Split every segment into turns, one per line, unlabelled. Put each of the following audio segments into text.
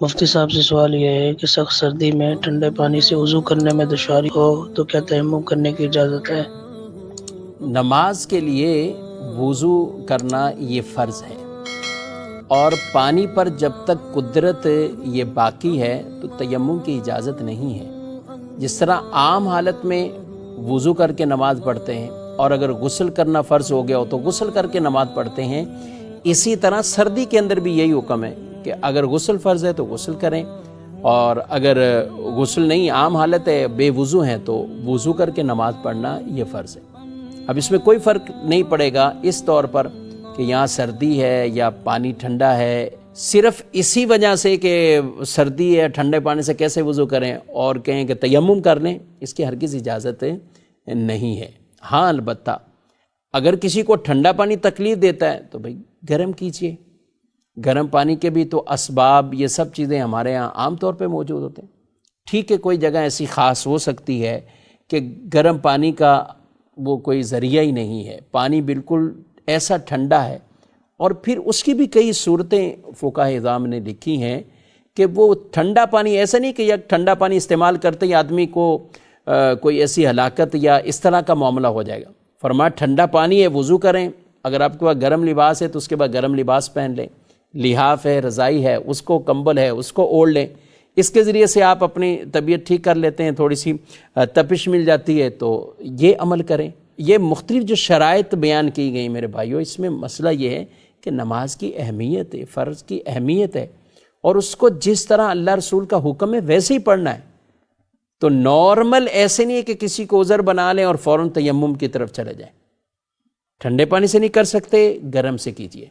مفتی صاحب سے سوال یہ ہے کہ سخت سردی میں ٹھنڈے پانی سے وضو کرنے میں دشواری ہو تو کیا تیمم کرنے کی اجازت ہے؟
نماز کے لیے وضو کرنا یہ فرض ہے، اور پانی پر جب تک قدرت یہ باقی ہے تو تیمم کی اجازت نہیں ہے۔ جس طرح عام حالت میں وضو کر کے نماز پڑھتے ہیں، اور اگر غسل کرنا فرض ہو گیا ہو تو غسل کر کے نماز پڑھتے ہیں، اسی طرح سردی کے اندر بھی یہی حکم ہے کہ اگر غسل فرض ہے تو غسل کریں، اور اگر غسل نہیں، عام حالت ہے، بے وضو ہیں، تو وضو کر کے نماز پڑھنا یہ فرض ہے۔ اب اس میں کوئی فرق نہیں پڑے گا اس طور پر کہ یہاں سردی ہے یا پانی ٹھنڈا ہے، صرف اسی وجہ سے کہ سردی ہے، ٹھنڈے پانی سے کیسے وضو کریں اور کہیں کہ تیمم کر لیں، اس کی ہرگز اجازت نہیں ہے۔ ہاں البتہ اگر کسی کو ٹھنڈا پانی تکلیف دیتا ہے تو بھئی گرم کیجئے۔ گرم پانی کے بھی تو اسباب، یہ سب چیزیں ہمارے ہاں عام طور پہ موجود ہوتے ہیں۔ ٹھیک ہے، کوئی جگہ ایسی خاص ہو سکتی ہے کہ گرم پانی کا وہ کوئی ذریعہ ہی نہیں ہے، پانی بالکل ایسا ٹھنڈا ہے، اور پھر اس کی بھی کئی صورتیں فقہاء اعظام نے لکھی ہیں کہ وہ ٹھنڈا پانی ایسا نہیں کہ یک ٹھنڈا پانی استعمال کرتے ہی آدمی کو کوئی ایسی ہلاکت یا اس طرح کا معاملہ ہو جائے گا۔ فرمایا ٹھنڈا پانی ہے، وضو کریں، اگر آپ کے پاس گرم لباس ہے تو اس کے بعد گرم لباس پہن لیں، لحاف ہے، رضائی ہے، اس کو، کمبل ہے، اس کو اوڑھ لیں، اس کے ذریعے سے آپ اپنی طبیعت ٹھیک کر لیتے ہیں، تھوڑی سی تپش مل جاتی ہے، تو یہ عمل کریں۔ یہ مختلف جو شرائط بیان کی گئی میرے بھائیوں، اس میں مسئلہ یہ ہے کہ نماز کی اہمیت ہے، فرض کی اہمیت ہے، اور اس کو جس طرح اللہ رسول کا حکم ہے ویسے ہی پڑھنا ہے۔ تو نارمل ایسے نہیں ہے کہ کسی کو عذر بنا لیں اور فوراً تیمم کی طرف چلے جائیں۔ ٹھنڈے پانی سے نہیں کر سکتے، گرم سے کیجئے۔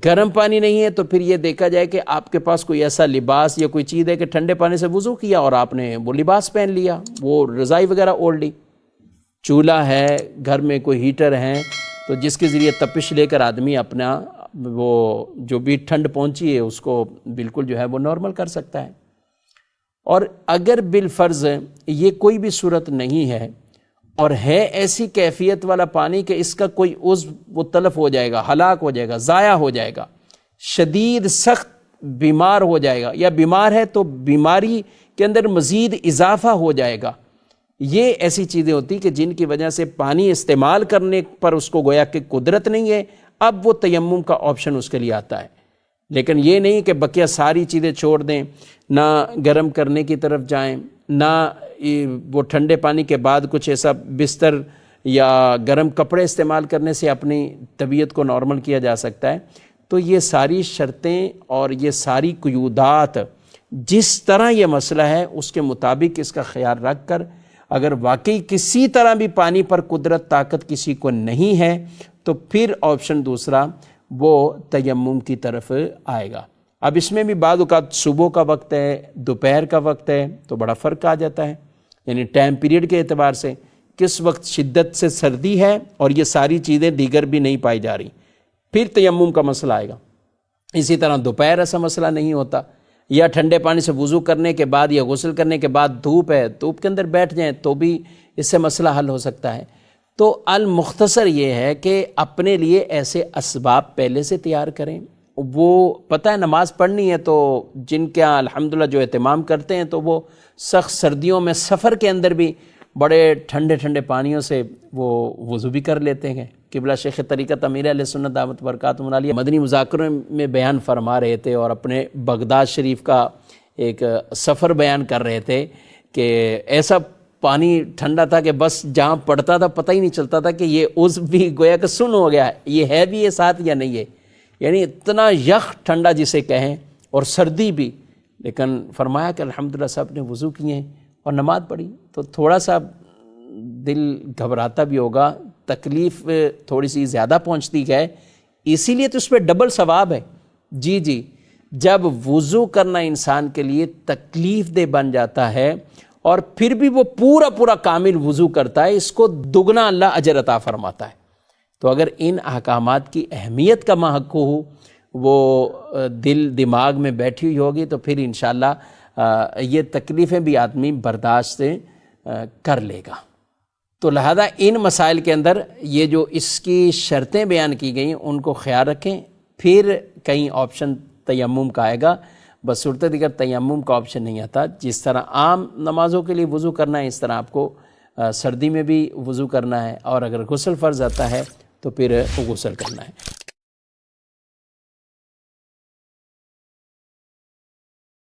گرم پانی نہیں ہے تو پھر یہ دیکھا جائے کہ آپ کے پاس کوئی ایسا لباس یا کوئی چیز ہے کہ ٹھنڈے پانی سے وضو کیا اور آپ نے وہ لباس پہن لیا، وہ رضائی وغیرہ اوڑھ لی، چولہا ہے، گھر میں کوئی ہیٹر ہے، تو جس کے ذریعے تپش لے کر آدمی اپنا وہ جو بھی ٹھنڈ پہنچی ہے اس کو بالکل جو ہے وہ نارمل کر سکتا ہے۔ اور اگر بالفرض یہ کوئی بھی صورت نہیں ہے اور ہے ایسی کیفیت والا پانی کہ اس کا کوئی عضو وہ تلف ہو جائے گا، ہلاک ہو جائے گا، ضائع ہو جائے گا، شدید سخت بیمار ہو جائے گا، یا بیمار ہے تو بیماری کے اندر مزید اضافہ ہو جائے گا، یہ ایسی چیزیں ہوتی کہ جن کی وجہ سے پانی استعمال کرنے پر اس کو گویا کہ قدرت نہیں ہے، اب وہ تیمم کا آپشن اس کے لیے آتا ہے۔ لیکن یہ نہیں کہ بقیہ ساری چیزیں چھوڑ دیں، نہ گرم کرنے کی طرف جائیں، نہ وہ ٹھنڈے پانی کے بعد کچھ ایسا بستر یا گرم کپڑے استعمال کرنے سے اپنی طبیعت کو نارمل کیا جا سکتا ہے۔ تو یہ ساری شرطیں اور یہ ساری قیودات، جس طرح یہ مسئلہ ہے اس کے مطابق اس کا خیال رکھ کر، اگر واقعی کسی طرح بھی پانی پر قدرت طاقت کسی کو نہیں ہے تو پھر آپشن دوسرا وہ تیمم کی طرف آئے گا۔ اب اس میں بھی بعض اوقات صبح کا وقت ہے، دوپہر کا وقت ہے، تو بڑا فرق آ جاتا ہے، یعنی ٹائم پیریڈ کے اعتبار سے کس وقت شدت سے سردی ہے اور یہ ساری چیزیں دیگر بھی نہیں پائی جا رہی، پھر تیمم کا مسئلہ آئے گا۔ اسی طرح دوپہر ایسا مسئلہ نہیں ہوتا، یا ٹھنڈے پانی سے وضو کرنے کے بعد یا غسل کرنے کے بعد دھوپ ہے، دھوپ کے اندر بیٹھ جائیں تو بھی اس سے مسئلہ حل ہو سکتا ہے۔ تو المختصر یہ ہے کہ اپنے لیے ایسے اسباب پہلے سے تیار کریں۔ وہ پتہ ہے نماز پڑھنی ہے تو جن کے یہاں الحمدللہ جو اہتمام کرتے ہیں تو وہ سخت سردیوں میں سفر کے اندر بھی بڑے ٹھنڈے ٹھنڈے پانیوں سے وہ وضو بھی کر لیتے ہیں۔ قبلہ شیخ طریقت امیر اہل سنت دعوت برکاتہ عالیہ مدنی مذاکروں میں بیان فرما رہے تھے، اور اپنے بغداد شریف کا ایک سفر بیان کر رہے تھے کہ ایسا پانی ٹھنڈا تھا کہ بس جہاں پڑتا تھا پتہ ہی نہیں چلتا تھا کہ یہ عضو بھی گویا کہ سن ہو گیا ہے، یہ ہے بھی یہ ساتھ یا نہیں ہے، یعنی اتنا یخ ٹھنڈا جسے کہیں، اور سردی بھی۔ لیکن فرمایا کہ الحمدللہ سب نے وضو کیے ہیں اور نماز پڑھی، تو تھوڑا سا دل گھبراتا بھی ہوگا، تکلیف تھوڑی سی زیادہ پہنچتی ہے، اسی لیے تو اس پہ ڈبل ثواب ہے۔ جی جب وضو کرنا انسان کے لیے تکلیف دہ بن جاتا ہے اور پھر بھی وہ پورا کامل وضو کرتا ہے، اس کو دگنا اللہ اجر عطا فرماتا ہے۔ تو اگر ان احکامات کی اہمیت کا محق ہو، وہ دل دماغ میں بیٹھی ہوئی ہوگی، تو پھر انشاءاللہ یہ تکلیفیں بھی آدمی برداشت کر لے گا۔ تو لہذا ان مسائل کے اندر یہ جو اس کی شرطیں بیان کی گئیں ان کو خیال رکھیں، پھر کہیں آپشن تیمم کا آئے گا، بصورت دیگر تیمم کا آپشن نہیں آتا. جس طرح عام نمازوں کے لیے وضو کرنا ہے اس طرح آپ کو سردی میں بھی وضو کرنا ہے، اور اگر غسل فرض آتا ہے تو پھر غسل کرنا ہے.